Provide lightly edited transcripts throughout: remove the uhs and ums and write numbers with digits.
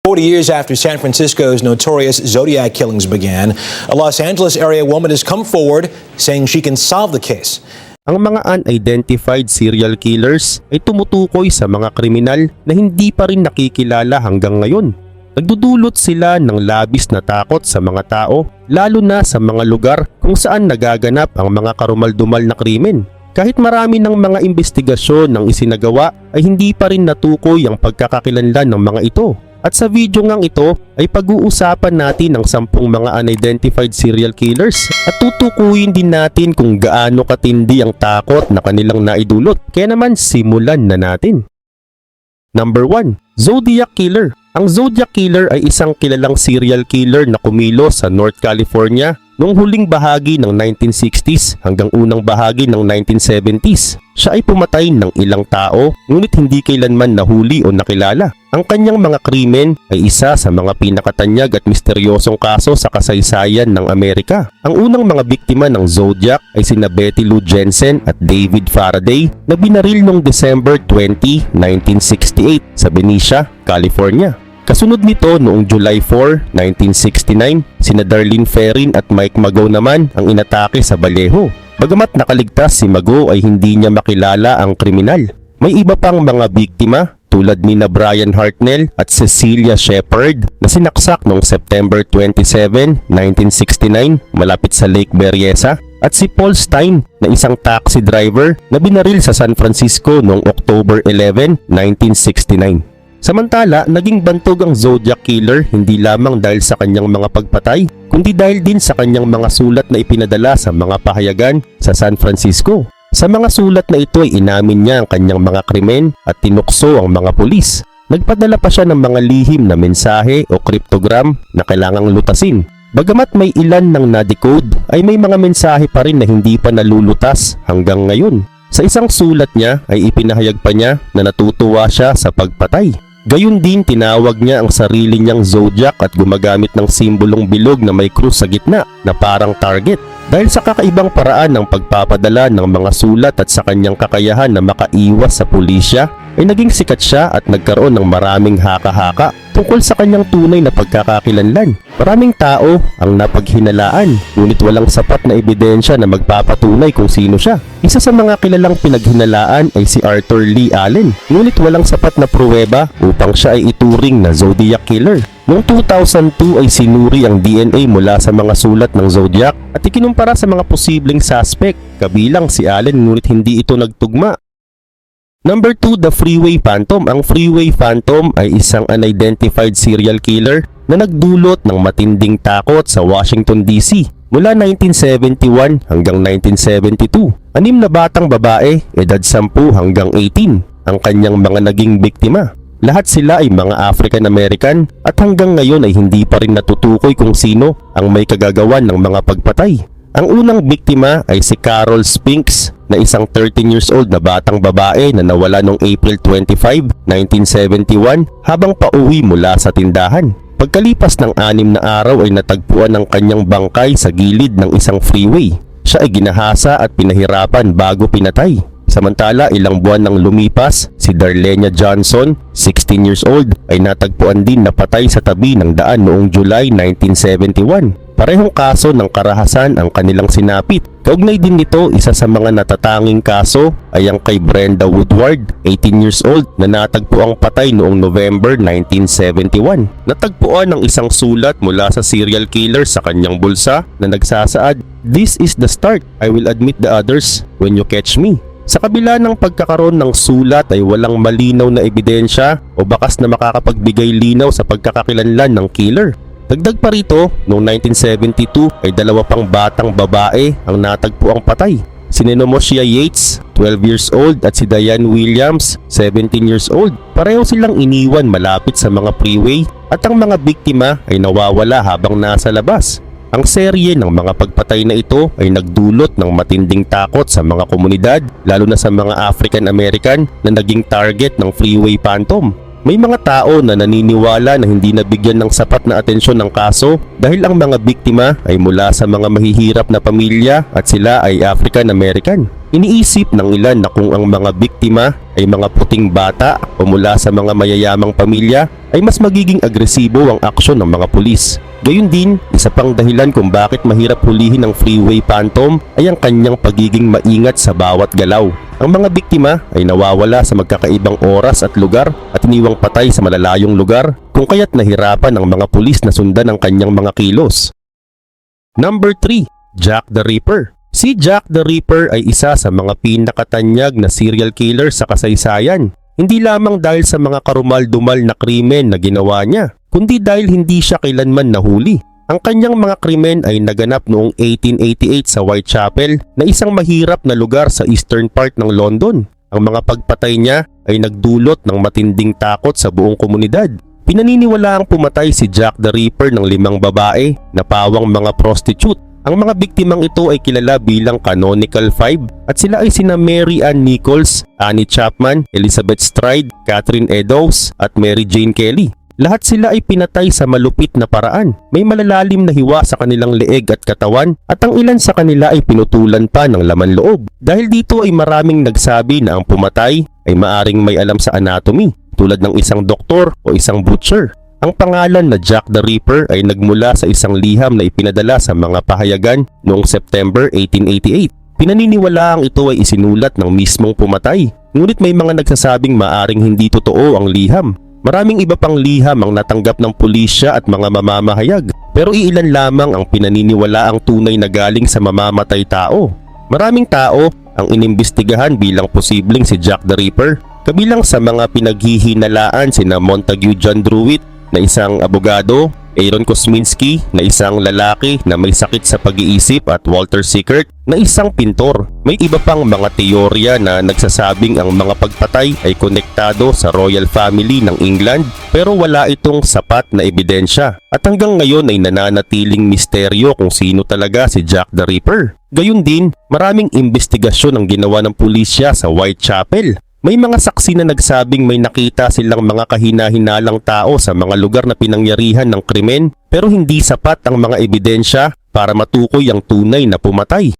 40 years after San Francisco's notorious Zodiac killings began, a Los Angeles area woman has come forward saying she can solve the case. Ang mga unidentified serial killers ay tumutukoy sa mga kriminal na hindi pa rin nakikilala hanggang ngayon. Nagdudulot sila ng labis na takot sa mga tao, lalo na sa mga lugar kung saan nagaganap ang mga karumaldumal na krimen. Kahit marami ng mga investigasyon ng isinagawa ay hindi pa rin natukoy ang pagkakakilanlan ng mga ito. At sa video ngang ito ay pag-uusapan natin ang 10 mga unidentified serial killers at tutukuyin din natin kung gaano katindi ang takot na kanilang naidulot. Kaya naman simulan na natin. Number 1. Zodiac Killer. Ang Zodiac Killer ay isang kilalang serial killer na kumilos sa North California noong huling bahagi ng 1960s hanggang unang bahagi ng 1970s. Siya ay pumatay ng ilang tao ngunit hindi kailanman nahuli o nakilala. Ang kanyang mga krimen ay isa sa mga pinakatanyag at misteryosong kaso sa kasaysayan ng Amerika. Ang unang mga biktima ng Zodiac ay sina Betty Lou Jensen at David Faraday na binaril noong December 20, 1968 sa Benicia, California. Kasunod nito noong July 4, 1969, sina Darlene Ferrin at Mike Mageau naman ang inatake sa Vallejo. Bagamat nakaligtas si Mageau ay hindi niya makilala ang kriminal. May iba pang mga biktima tulad ni Brian Hartnell at Cecilia Shepard na sinaksak noong September 27, 1969 malapit sa Lake Berryessa at si Paul Stine na isang taxi driver na binaril sa San Francisco noong October 11, 1969. Samantala, naging bantog ang Zodiac Killer hindi lamang dahil sa kanyang mga pagpatay, kundi dahil din sa kanyang mga sulat na ipinadala sa mga pahayagan sa San Francisco. Sa mga sulat na ito ay inamin niya ang kanyang mga krimen at tinukso ang mga pulis. Nagpadala pa siya ng mga lihim na mensahe o cryptogram na kailangang lutasin. Bagamat may ilan ng na-decode, ay may mga mensahe pa rin na hindi pa nalulutas hanggang ngayon. Sa isang sulat niya ay ipinahayag pa niya na natutuwa siya sa pagpatay. Gayun din tinawag niya ang sarili niyang Zodiac at gumagamit ng simbolong bilog na may krus sa gitna na parang target. Dahil sa kakaibang paraan ng pagpapadala ng mga sulat at sa kanyang kakayahan na makaiwas sa pulisya, ay naging sikat siya at nagkaroon ng maraming haka-haka tungkol sa kanyang tunay na pagkakakilanlan. Maraming tao ang napaghinalaan, ngunit walang sapat na ebidensya na magpapatunay kung sino siya. Isa sa mga kilalang pinaghinalaan ay si Arthur Lee Allen, ngunit walang sapat na pruweba upang siya ay ituring na Zodiac Killer. Noong 2002 ay sinuri ang DNA mula sa mga sulat ng Zodiac at ikinumpara sa mga posibleng suspect, kabilang si Allen, ngunit hindi ito nagtugma. Number 2, the Freeway Phantom. Ang Freeway Phantom ay isang unidentified serial killer na nagdulot ng matinding takot sa Washington DC mula 1971 hanggang 1972. 6 na batang babae, edad 10 hanggang 18, ang kanyang mga naging biktima. Lahat sila ay mga African American at hanggang ngayon ay hindi pa rin natutukoy kung sino ang may kagagawan ng mga pagpatay. Ang unang biktima ay si Carol Spinks na isang 13 years old na batang babae na nawala noong April 25, 1971 habang pauwi mula sa tindahan. Pagkalipas ng 6 na araw ay natagpuan ang kanyang bangkay sa gilid ng isang freeway. Siya ay ginahasa at pinahirapan bago pinatay. Samantala, ilang buwan nang lumipas, si Darlene Johnson, 16 years old, ay natagpuan din na patay sa tabi ng daan noong July 1971. Parehong kaso ng karahasan ang kanilang sinapit. Kaugnay din nito, isa sa mga natatanging kaso ay ang kay Brenda Woodward, 18 years old, na natagpuang patay noong November 1971. Natagpuan ang isang sulat mula sa serial killer sa kanyang bulsa na nagsasaad, "This is the start. I will admit the others when you catch me." Sa kabila ng pagkakaroon ng sulat ay walang malinaw na ebidensya o bakas na makakapagbigay linaw sa pagkakakilanlan ng killer. Dagdag pa rito, noong 1972 ay 2 pang batang babae ang natagpuang patay. Si Nenomoshia Yates, 12 years old, at si Diane Williams, 17 years old. Pareho silang iniwan malapit sa mga freeway at ang mga biktima ay nawawala habang nasa labas. Ang serye ng mga pagpatay na ito ay nagdulot ng matinding takot sa mga komunidad, lalo na sa mga African American na naging target ng Freeway Phantom. May mga tao na naniniwala na hindi nabigyan ng sapat na atensyon ng kaso dahil ang mga biktima ay mula sa mga mahihirap na pamilya at sila ay African American. Iniisip ng ilan na kung ang mga biktima ay mga puting bata o mula sa mga mayayamang pamilya ay mas magiging agresibo ang aksyon ng mga pulis. Gayun din, isa pang dahilan kung bakit mahirap hulihin ng freeway phantom ay ang kanyang pagiging maingat sa bawat galaw. Ang mga biktima ay nawawala sa magkakaibang oras at lugar at iniwang patay sa malalayong lugar kung kaya't nahirapan ang mga pulis na sundan ang kanyang mga kilos. Number 3. Jack the Ripper. Si Jack the Ripper ay isa sa mga pinakatanyag na serial killer sa kasaysayan. Hindi lamang dahil sa mga karumal-dumal na krimen na ginawa niya, kundi dahil hindi siya kailanman nahuli. Ang kanyang mga krimen ay naganap noong 1888 sa Whitechapel na isang mahirap na lugar sa eastern part ng London. Ang mga pagpatay niya ay nagdulot ng matinding takot sa buong komunidad. Pinaniniwalaang pumatay si Jack the Ripper ng 5 babae na pawang mga prostitute. Ang mga biktimang ito ay kilala bilang Canonical Five at sila ay sina Mary Ann Nichols, Annie Chapman, Elizabeth Stride, Catherine Eddowes at Mary Jane Kelly. Lahat sila ay pinatay sa malupit na paraan. May malalalim na hiwa sa kanilang leeg at katawan at ang ilan sa kanila ay pinutulan pa ng laman loob. Dahil dito ay maraming nagsabi na ang pumatay ay maaring may alam sa anatomy tulad ng isang doktor o isang butcher. Ang pangalan na Jack the Ripper ay nagmula sa isang liham na ipinadala sa mga pahayagan noong September 1888. Pinaniniwalaang ito ay isinulat ng mismong pumatay, ngunit may mga nagsasabing maaring hindi totoo ang liham. Maraming iba pang liham ang natanggap ng pulisya at mga mamamahayag, pero iilan lamang ang pinaniniwalaang tunay na galing sa mamamatay tao. Maraming tao ang inimbestigahan bilang posibleng si Jack the Ripper, kabilang sa mga pinaghihinalaan sina Montague John Druitt na isang abogado, Aaron Kosminski na isang lalaki na may sakit sa pag-iisip at Walter Sickert na isang pintor. May iba pang mga teorya na nagsasabing ang mga pagpatay ay konektado sa royal family ng England pero wala itong sapat na ebidensya at hanggang ngayon ay nananatiling misteryo kung sino talaga si Jack the Ripper. Gayun din, maraming investigasyon ang ginawa ng pulisya sa Whitechapel. May mga saksi na nagsabing may nakita silang mga kahina-hinalang tao sa mga lugar na pinangyarihan ng krimen pero hindi sapat ang mga ebidensya para matukoy ang tunay na pumatay.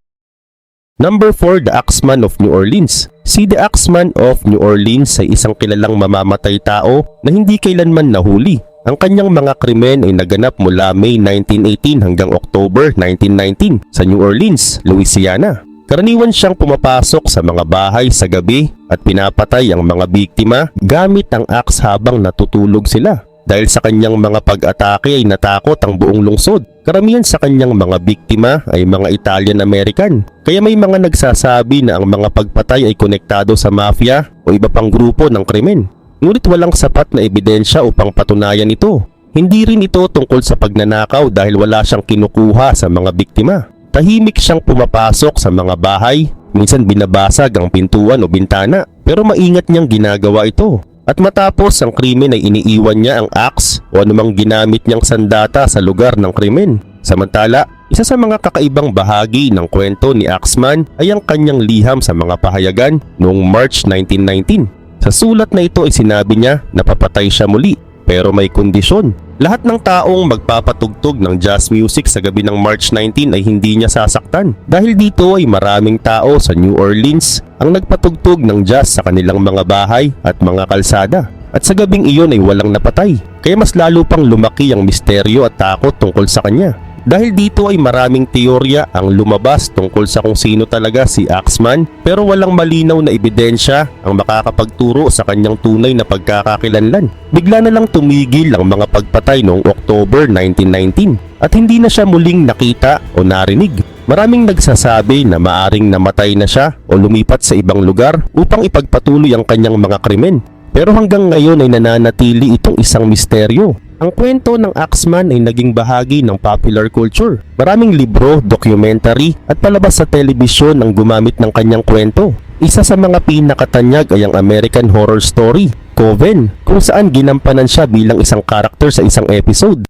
Number 4. The Axeman of New Orleans. Si The Axeman of New Orleans ay isang kilalang mamamatay tao na hindi kailanman nahuli. Ang kanyang mga krimen ay naganap mula May 1918 hanggang October 1919 sa New Orleans, Louisiana. Karaniwan siyang pumapasok sa mga bahay sa gabi at pinapatay ang mga biktima gamit ang aks habang natutulog sila. Dahil sa kanyang mga pag-atake ay natakot ang buong lungsod. Karamihan sa kanyang mga biktima ay mga Italian-American. Kaya may mga nagsasabi na ang mga pagpatay ay konektado sa mafia o iba pang grupo ng krimen. Ngunit walang sapat na ebidensya upang patunayan ito. Hindi rin ito tungkol sa pagnanakaw dahil wala siyang kinukuha sa mga biktima. Tahimik siyang pumapasok sa mga bahay, minsan binabasag ang pintuan o bintana, pero maingat niyang ginagawa ito. At matapos ang krimen ay iniiwan niya ang axe o anumang ginamit niyang sandata sa lugar ng krimen. Samantala, isa sa mga kakaibang bahagi ng kwento ni Axeman ay ang kanyang liham sa mga pahayagan noong March 1919. Sa sulat na ito ay sinabi niya na papatay siya muli, pero may kondisyon. Lahat ng taong magpapatugtog ng jazz music sa gabi ng March 19 ay hindi niya sasaktan. Dahil dito ay maraming tao sa New Orleans ang nagpatugtog ng jazz sa kanilang mga bahay at mga kalsada. At sa gabing iyon ay walang napatay. Kaya mas lalo pang lumaki ang misteryo at takot tungkol sa kanya. Dahil dito ay maraming teorya ang lumabas tungkol sa kung sino talaga si Axeman, pero walang malinaw na ebidensya ang makakapagturo sa kanyang tunay na pagkakakilanlan. Bigla na lang tumigil ang mga pagpatay noong October 1919 at hindi na siya muling nakita o narinig. Maraming nagsasabi na maaring namatay na siya o lumipat sa ibang lugar upang ipagpatuloy ang kanyang mga krimen. Pero hanggang ngayon ay nananatili itong isang misteryo. Ang kwento ng Axeman ay naging bahagi ng popular culture. Maraming libro, documentary at palabas sa telebisyon ang gumamit ng kanyang kwento. Isa sa mga pinakatanyag ay ang American Horror Story, Coven, kung saan ginampanan siya bilang isang karakter sa isang episode.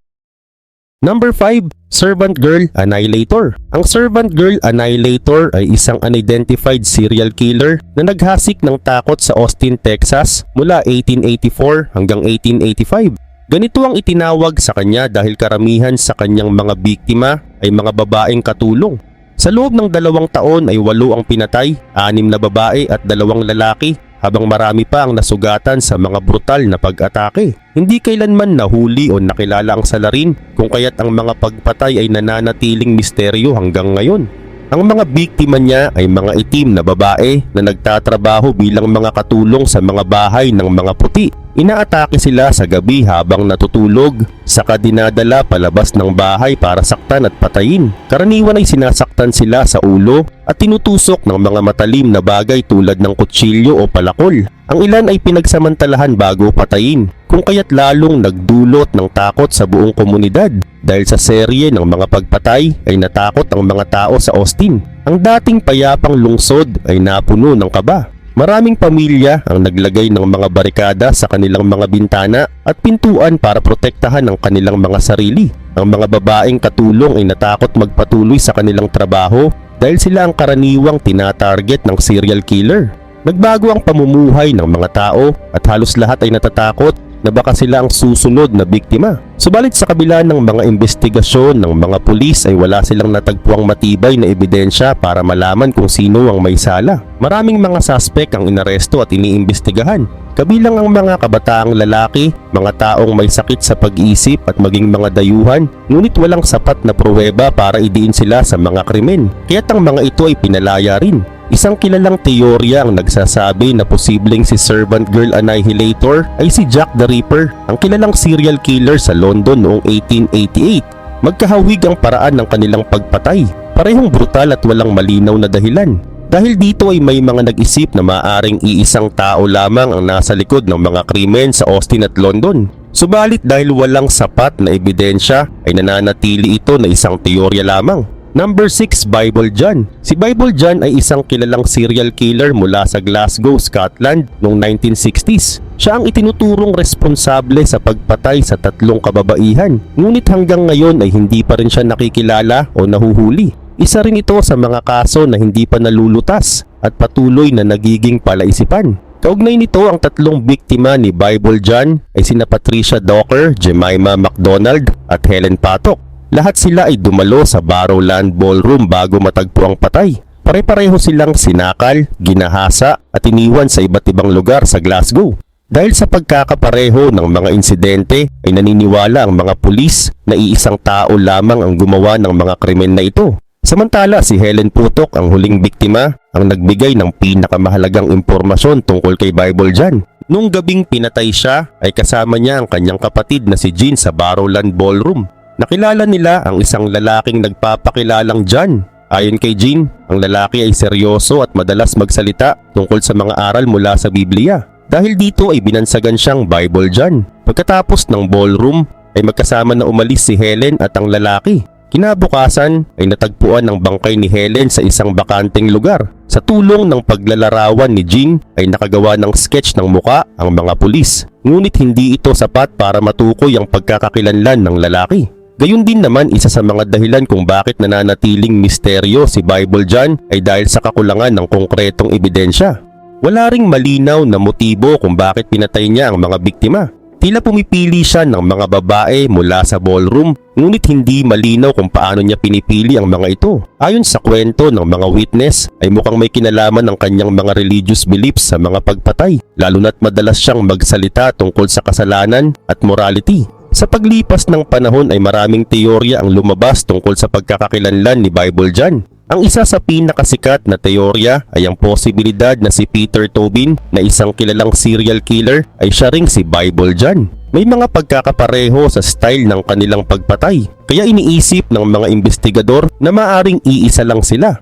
Number 5. Servant Girl Annihilator. Ang Servant Girl Annihilator ay isang unidentified serial killer na naghasik ng takot sa Austin, Texas mula 1884 hanggang 1885. Ganito ang itinawag sa kanya dahil karamihan sa kanyang mga biktima ay mga babaeng katulong. Sa loob ng 2 taon ay 8 ang pinatay, 6 na babae at 2 lalaki, habang marami pa ang nasugatan sa mga brutal na pag-atake. Hindi kailanman nahuli o nakilala ang salarin, kung kaya't ang mga pagpatay ay nananatiling misteryo hanggang ngayon. Ang mga biktima niya ay mga itim na babae na nagtatrabaho bilang mga katulong sa mga bahay ng mga puti. Inaatake sila sa gabi habang natutulog, saka dinadala palabas ng bahay para saktan at patayin. Karaniwan ay sinasaktan sila sa ulo at tinutusok ng mga matalim na bagay tulad ng kutsilyo o palakol. Ang ilan ay pinagsamantalahan bago patayin, kung kaya't lalong nagdulot ng takot sa buong komunidad. Dahil sa serye ng mga pagpatay ay natakot ang mga tao sa Austin. Ang dating payapang lungsod ay napuno ng kaba. Maraming pamilya ang naglagay ng mga barikada sa kanilang mga bintana at pintuan para protektahan ang kanilang mga sarili. Ang mga babaeng katulong ay natakot magpatuloy sa kanilang trabaho dahil sila ang karaniwang tinatarget ng serial killer. Nagbago ang pamumuhay ng mga tao at halos lahat ay natatakot na baka sila ang susunod na biktima. Subalit sa kabila ng mga investigasyon ng mga pulis ay wala silang natagpuang matibay na ebidensya para malaman kung sino ang may sala. Maraming mga suspect ang inaresto at iniimbestigahan, kabilang ang mga kabataang lalaki, mga taong may sakit sa pag-iisip at maging mga dayuhan, ngunit walang sapat na pruweba para idiin sila sa mga krimen, kaya't ang mga ito ay pinalaya rin. Isang kilalang teorya ang nagsasabi na posibleng si Servant Girl Annihilator ay si Jack the Ripper, ang kilalang serial killer sa London noong 1888. Magkahawig ang paraan ng kanilang pagpatay, parehong brutal at walang malinaw na dahilan. Dahil dito ay may mga nag-isip na maaring iisang tao lamang ang nasa likod ng mga krimen sa Austin at London. Subalit dahil walang sapat na ebidensya ay nananatili ito na isang teorya lamang. Number 6, Bible John. Si Bible John ay isang kilalang serial killer mula sa Glasgow, Scotland noong 1960s. Siya ang itinuturong responsable sa pagpatay sa 3 kababaihan. Ngunit hanggang ngayon ay hindi pa rin siya nakikilala o nahuhuli. Isa rin ito sa mga kaso na hindi pa nalulutas at patuloy na nagiging palaisipan. Kaugnay nito ang 3 biktima ni Bible John ay sina Patricia Docker, Jemima McDonald at Helen Paddock. Lahat sila ay dumalo sa Barrowland Ballroom bago matagpo ang patay. Pare-pareho silang sinakal, ginahasa at iniwan sa iba't ibang lugar sa Glasgow. Dahil sa pagkakapareho ng mga insidente ay naniniwala ang mga pulis na iisang tao lamang ang gumawa ng mga krimen na ito. Samantala si Helen Paddock, ang huling biktima, ang nagbigay ng pinakamahalagang impormasyon tungkol kay Bible John. Nung gabing pinatay siya ay kasama niya ang kanyang kapatid na si Jean sa Barrowland Ballroom. Nakilala nila ang isang lalaking nagpapakilalang John. Ayon kay Jean, ang lalaki ay seryoso at madalas magsalita tungkol sa mga aral mula sa Biblia. Dahil dito ay binansagan siyang Bible John. Pagkatapos ng ballroom ay magkasama na umalis si Helen at ang lalaki. Kinabukasan ay natagpuan ang bangkay ni Helen sa isang bakanteng lugar. Sa tulong ng paglalarawan ni Jean ay nakagawa ng sketch ng muka ang mga pulis. Ngunit hindi ito sapat para matukoy ang pagkakakilanlan ng lalaki. Gayun din naman, isa sa mga dahilan kung bakit nananatiling misteryo si Bible John ay dahil sa kakulangan ng konkretong ebidensya. Wala ring malinaw na motibo kung bakit pinatay niya ang mga biktima. Tila pumipili siya ng mga babae mula sa ballroom, ngunit hindi malinaw kung paano niya pinipili ang mga ito. Ayon sa kwento ng mga witness ay mukhang may kinalaman ng kanyang mga religious beliefs sa mga pagpatay, lalo na't madalas siyang magsalita tungkol sa kasalanan at morality. Sa paglipas ng panahon ay maraming teorya ang lumabas tungkol sa pagkakakilanlan ni Bible John. Ang isa sa pinakasikat na teorya ay ang posibilidad na si Peter Tobin, na isang kilalang serial killer, ay siya ring si Bible John. May mga pagkakapareho sa style ng kanilang pagpatay, kaya iniisip ng mga investigador na maaring iisa lang sila.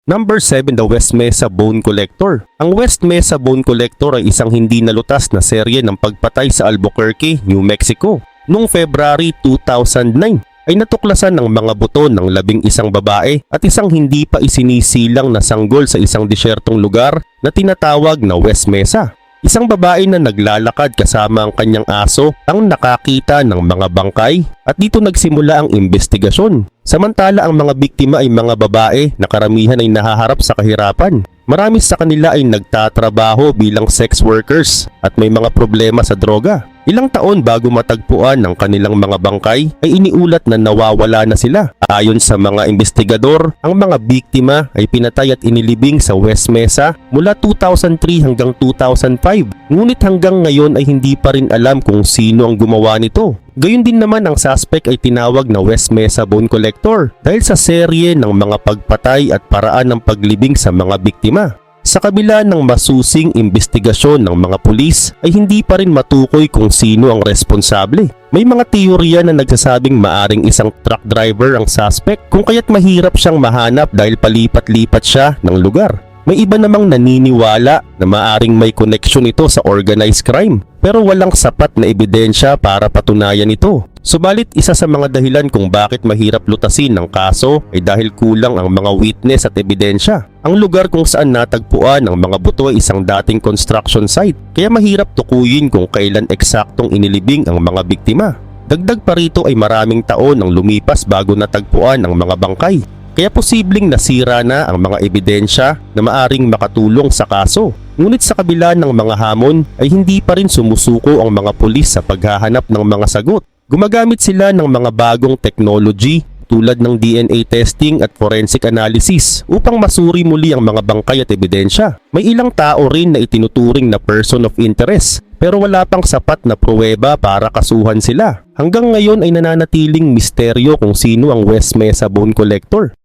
Number 7, the West Mesa Bone Collector. Ang West Mesa Bone Collector ay isang hindi nalutas na serye ng pagpatay sa Albuquerque, New Mexico. Noong February 2009 ay natuklasan ng mga buto ng 11 babae at isang hindi pa isinisilang na sanggol sa isang desyertong lugar na tinatawag na West Mesa. Isang babae na naglalakad kasama ang kanyang aso ang nakakita ng mga bangkay at dito nagsimula ang investigasyon. Samantala ang mga biktima ay mga babae na karamihan ay nahaharap sa kahirapan. Marami sa kanila ay nagtatrabaho bilang sex workers at may mga problema sa droga. Ilang taon bago matagpuan ng kanilang mga bangkay ay iniulat na nawawala na sila. Ayon sa mga investigador, ang mga biktima ay pinatay at inilibing sa West Mesa mula 2003 hanggang 2005. Ngunit hanggang ngayon ay hindi pa rin alam kung sino ang gumawa nito. Gayun din naman ang suspect ay tinawag na West Mesa Bone Collector dahil sa serye ng mga pagpatay at paraan ng paglibing sa mga biktima. Sa kabila ng masusing investigasyon ng mga pulis ay hindi pa rin matukoy kung sino ang responsable. May mga teorya na nagsasabing maaring isang truck driver ang suspect kung kaya't mahirap siyang mahanap dahil palipat-lipat siya ng lugar. May iba namang naniniwala na maaring may koneksyon ito sa organized crime pero walang sapat na ebidensya para patunayan ito. Subalit isa sa mga dahilan kung bakit mahirap lutasin ng kaso ay dahil kulang ang mga witness at ebidensya. Ang lugar kung saan natagpuan ang mga buto ay isang dating construction site kaya mahirap tukuyin kung kailan eksaktong inilibing ang mga biktima. Dagdag pa rito ay maraming taon ang lumipas bago natagpuan ang mga bangkay. Kaya posibleng nasira na ang mga ebidensya na maaring makatulong sa kaso. Ngunit sa kabila ng mga hamon ay hindi pa rin sumusuko ang mga pulis sa paghahanap ng mga sagot. Gumagamit sila ng mga bagong technology tulad ng DNA testing at forensic analysis upang masuri muli ang mga bangkay at ebidensya. May ilang tao rin na itinuturing na person of interest pero wala pang sapat na pruweba para kasuhan sila. Hanggang ngayon ay nananatiling misteryo kung sino ang West Mesa Bone Collector.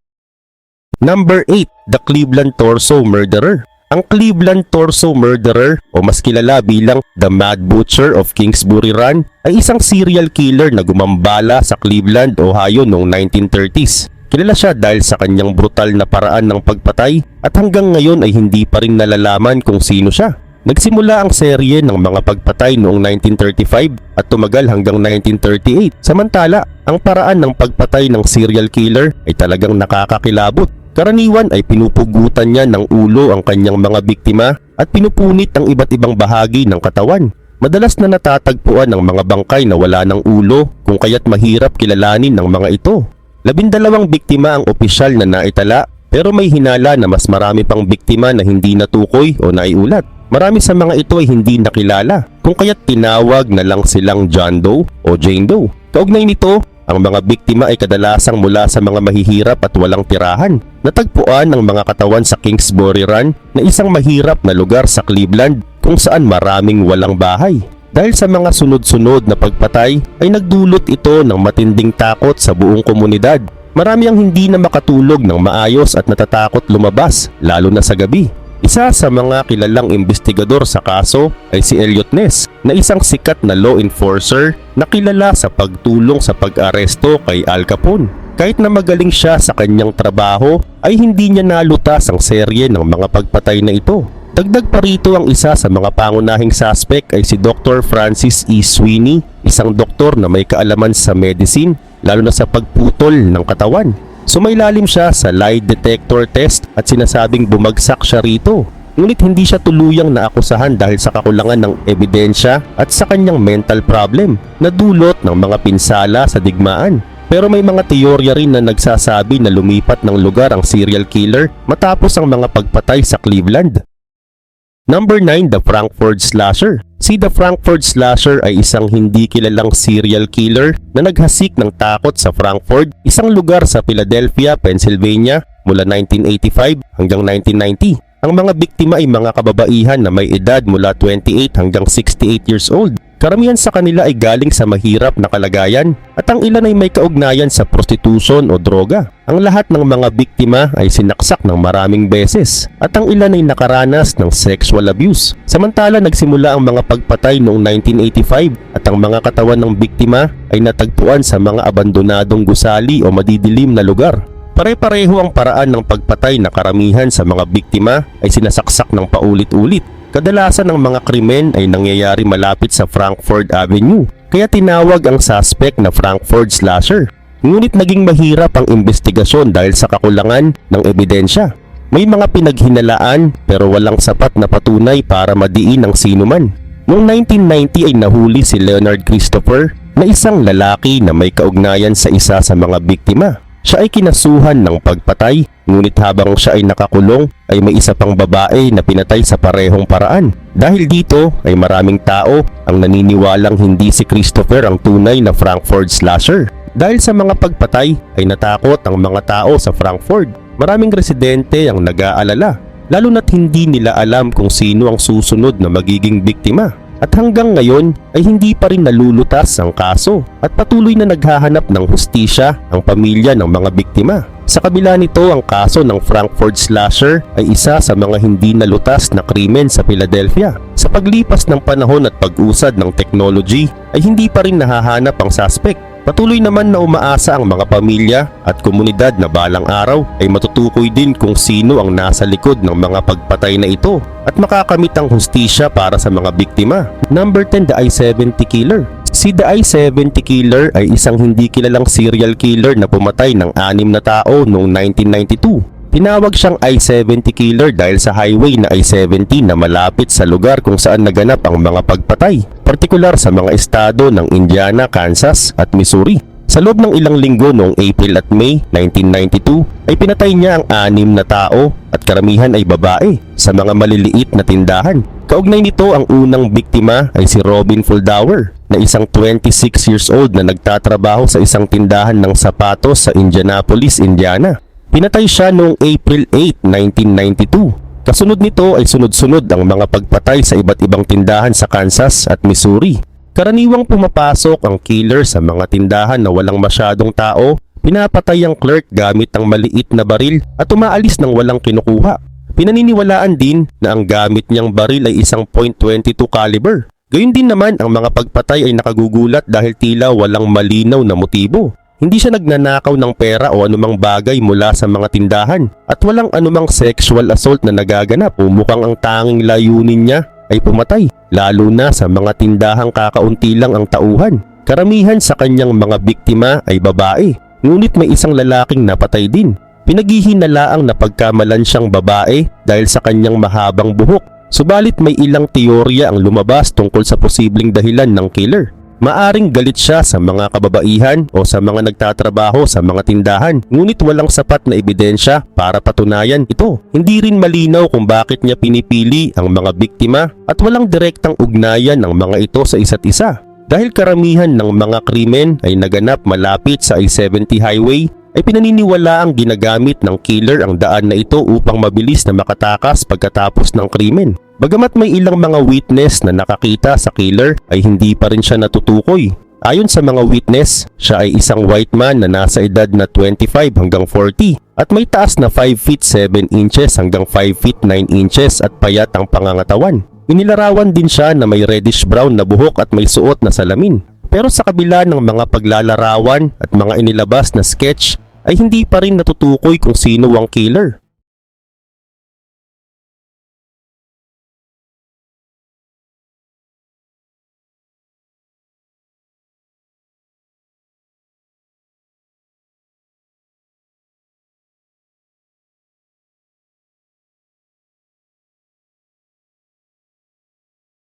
Number 8. The Cleveland Torso Murderer. Ang Cleveland Torso Murderer o mas kilala bilang The Mad Butcher of Kingsbury Run ay isang serial killer na gumambala sa Cleveland, Ohio noong 1930s. Kilala siya dahil sa kanyang brutal na paraan ng pagpatay at hanggang ngayon ay hindi pa rin nalalaman kung sino siya. Nagsimula ang serye ng mga pagpatay noong 1935 at tumagal hanggang 1938. Samantala, ang paraan ng pagpatay ng serial killer ay talagang nakakakilabot. Karaniwan ay pinupugutan niya ng ulo ang kanyang mga biktima at pinupunit ang iba't ibang bahagi ng katawan. Madalas na natatagpuan ng mga bangkay na wala ng ulo kung kaya't mahirap kilalanin ng mga ito. 12 biktima ang opisyal na naitala pero may hinala na mas marami pang biktima na hindi natukoy o naiulat. Marami sa mga ito ay hindi nakilala kung kaya't tinawag na lang silang John Doe o Jane Doe. Kaugnay nito, ang mga biktima ay kadalasang mula sa mga mahihirap at walang tirahan. Natagpuan ng mga katawan sa Kingsbury Run na isang mahirap na lugar sa Cleveland kung saan maraming walang bahay. Dahil sa mga sunod-sunod na pagpatay ay nagdulot ito ng matinding takot sa buong komunidad. Marami ang hindi na makatulog ng maayos at natatakot lumabas, lalo na sa gabi. Isa sa mga kilalang investigador sa kaso ay si Elliot Ness na isang sikat na law enforcer na kilala sa pagtulong sa pag-aresto kay Al Capone. Kahit na magaling siya sa kanyang trabaho ay hindi niya nalutas ang serye ng mga pagpatay na ito. Dagdag pa rito ang isa sa mga pangunahing suspect ay si Dr. Francis E. Sweeney, isang doktor na may kaalaman sa medicine lalo na sa pagputol ng katawan. Sumailalim siya sa lie detector test at sinasabing bumagsak siya rito. Ngunit hindi siya tuluyang naakusahan dahil sa kakulangan ng ebidensya at sa kanyang mental problem na dulot ng mga pinsala sa digmaan. Pero may mga teorya rin na nagsasabi na lumipat ng lugar ang serial killer matapos ang mga pagpatay sa Cleveland. Number 9. The Frankfurt Slasher. Si The Frankfurt Slasher ay isang hindi kilalang serial killer na naghasik ng takot sa Frankfurt, isang lugar sa Philadelphia, Pennsylvania mula 1985 hanggang 1990. Ang mga biktima ay mga kababaihan na may edad mula 28 hanggang 68 years old. Karamihan sa kanila ay galing sa mahirap na kalagayan at ang ilan ay may kaugnayan sa prostitution o droga. Ang lahat ng mga biktima ay sinaksak ng maraming beses at ang ilan ay nakaranas ng sexual abuse. Samantala nagsimula ang mga pagpatay noong 1985 at ang mga katawan ng biktima ay natagpuan sa mga abandonadong gusali o madidilim na lugar. Pare-pareho ang paraan ng pagpatay na karamihan sa mga biktima ay sinasaksak ng paulit-ulit. Kadalasan ng mga krimen ay nangyayari malapit sa Frankfurt Avenue, kaya tinawag ang suspect na Frankfurt Slasher. Ngunit naging mahirap ang investigasyon dahil sa kakulangan ng ebidensya. May mga pinaghinalaan pero walang sapat na patunay para madiin ang sinuman. Noong 1990 ay nahuli si Leonard Christopher na isang lalaki na may kaugnayan sa isa sa mga biktima. Siya ay kinasuhan ng pagpatay, ngunit habang siya ay nakakulong ay may isa pang babae na pinatay sa parehong paraan. Dahil dito ay maraming tao ang naniniwalang hindi si Christopher ang tunay na Frankfurt slasher. Dahil sa mga pagpatay ay natakot ang mga tao sa Frankfurt. Maraming residente ang nag-aalala, lalo na't hindi nila alam kung sino ang susunod na magiging biktima. At hanggang ngayon ay hindi pa rin nalulutas ang kaso at patuloy na naghahanap ng hustisya ang pamilya ng mga biktima. Sa kabila nito, ang kaso ng Frankfurt slasher ay isa sa mga hindi nalutas na krimen sa Philadelphia. Sa paglipas ng panahon at pag-usad ng technology ay hindi pa rin nahahanap ang suspect. Patuloy naman na umaasa ang mga pamilya at komunidad na balang araw ay matutukoy din kung sino ang nasa likod ng mga pagpatay na ito at makakamit ang hustisya para sa mga biktima. Number 10, the I-70 killer. Si the I-70 killer ay isang hindi kilalang serial killer na pumatay ng 6 na tao noong 1992. Tinawag siyang I-70 killer dahil sa highway na I-70 na malapit sa lugar kung saan naganap ang mga pagpatay, partikular sa mga estado ng Indiana, Kansas at Missouri. Sa loob ng ilang linggo noong April at May 1992 ay pinatay niya ang 6 na tao at karamihan ay babae sa mga maliliit na tindahan. Kaugnay nito, ang unang biktima ay si Robin Fuldauer na isang 26 years old na nagtatrabaho sa isang tindahan ng sapatos sa Indianapolis, Indiana. Pinatay siya noong April 8, 1992. Kasunod nito ay sunod-sunod ang mga pagpatay sa iba't ibang tindahan sa Kansas at Missouri. Karaniwang pumapasok ang killer sa mga tindahan na walang masyadong tao, pinapatay ang clerk gamit ang maliit na baril at umaalis ng walang kinukuha. Pinaniniwalaan din na ang gamit niyang baril ay isang .22 caliber. Gayun din naman, ang mga pagpatay ay nakagugulat dahil tila walang malinaw na motibo. Hindi siya nagnanakaw ng pera o anumang bagay mula sa mga tindahan at walang anumang sexual assault na nagaganap o mukhang ang tanging layunin niya ay pumatay, lalo na sa mga tindahang kakaunti lang ang tauhan. Karamihan sa kanyang mga biktima ay babae, ngunit may isang lalaking napatay din. Pinaghihinalaang napagkamalan siyang babae dahil sa kanyang mahabang buhok. Subalit may ilang teorya ang lumabas tungkol sa posibleng dahilan ng killer. Maaring galit siya sa mga kababaihan o sa mga nagtatrabaho sa mga tindahan, ngunit walang sapat na ebidensya para patunayan ito. Hindi rin malinaw kung bakit niya pinipili ang mga biktima at walang direktang ugnayan ng mga ito sa isa't isa. Dahil karamihan ng mga krimen ay naganap malapit sa I-70 highway, ay pinaniniwala ang ginagamit ng killer ang daan na ito upang mabilis na makatakas pagkatapos ng krimen. Bagamat may ilang mga witness na nakakita sa killer ay hindi pa rin siya natutukoy. Ayon sa mga witness, siya ay isang white man na nasa edad na 25 hanggang 40 at may taas na 5 feet 7 inches hanggang 5 feet 9 inches at payat ang pangangatawan. Inilarawan din siya na may reddish brown na buhok at may suot na salamin. Pero sa kabila ng mga paglalarawan at mga inilabas na sketch ay hindi pa rin natutukoy kung sino ang killer.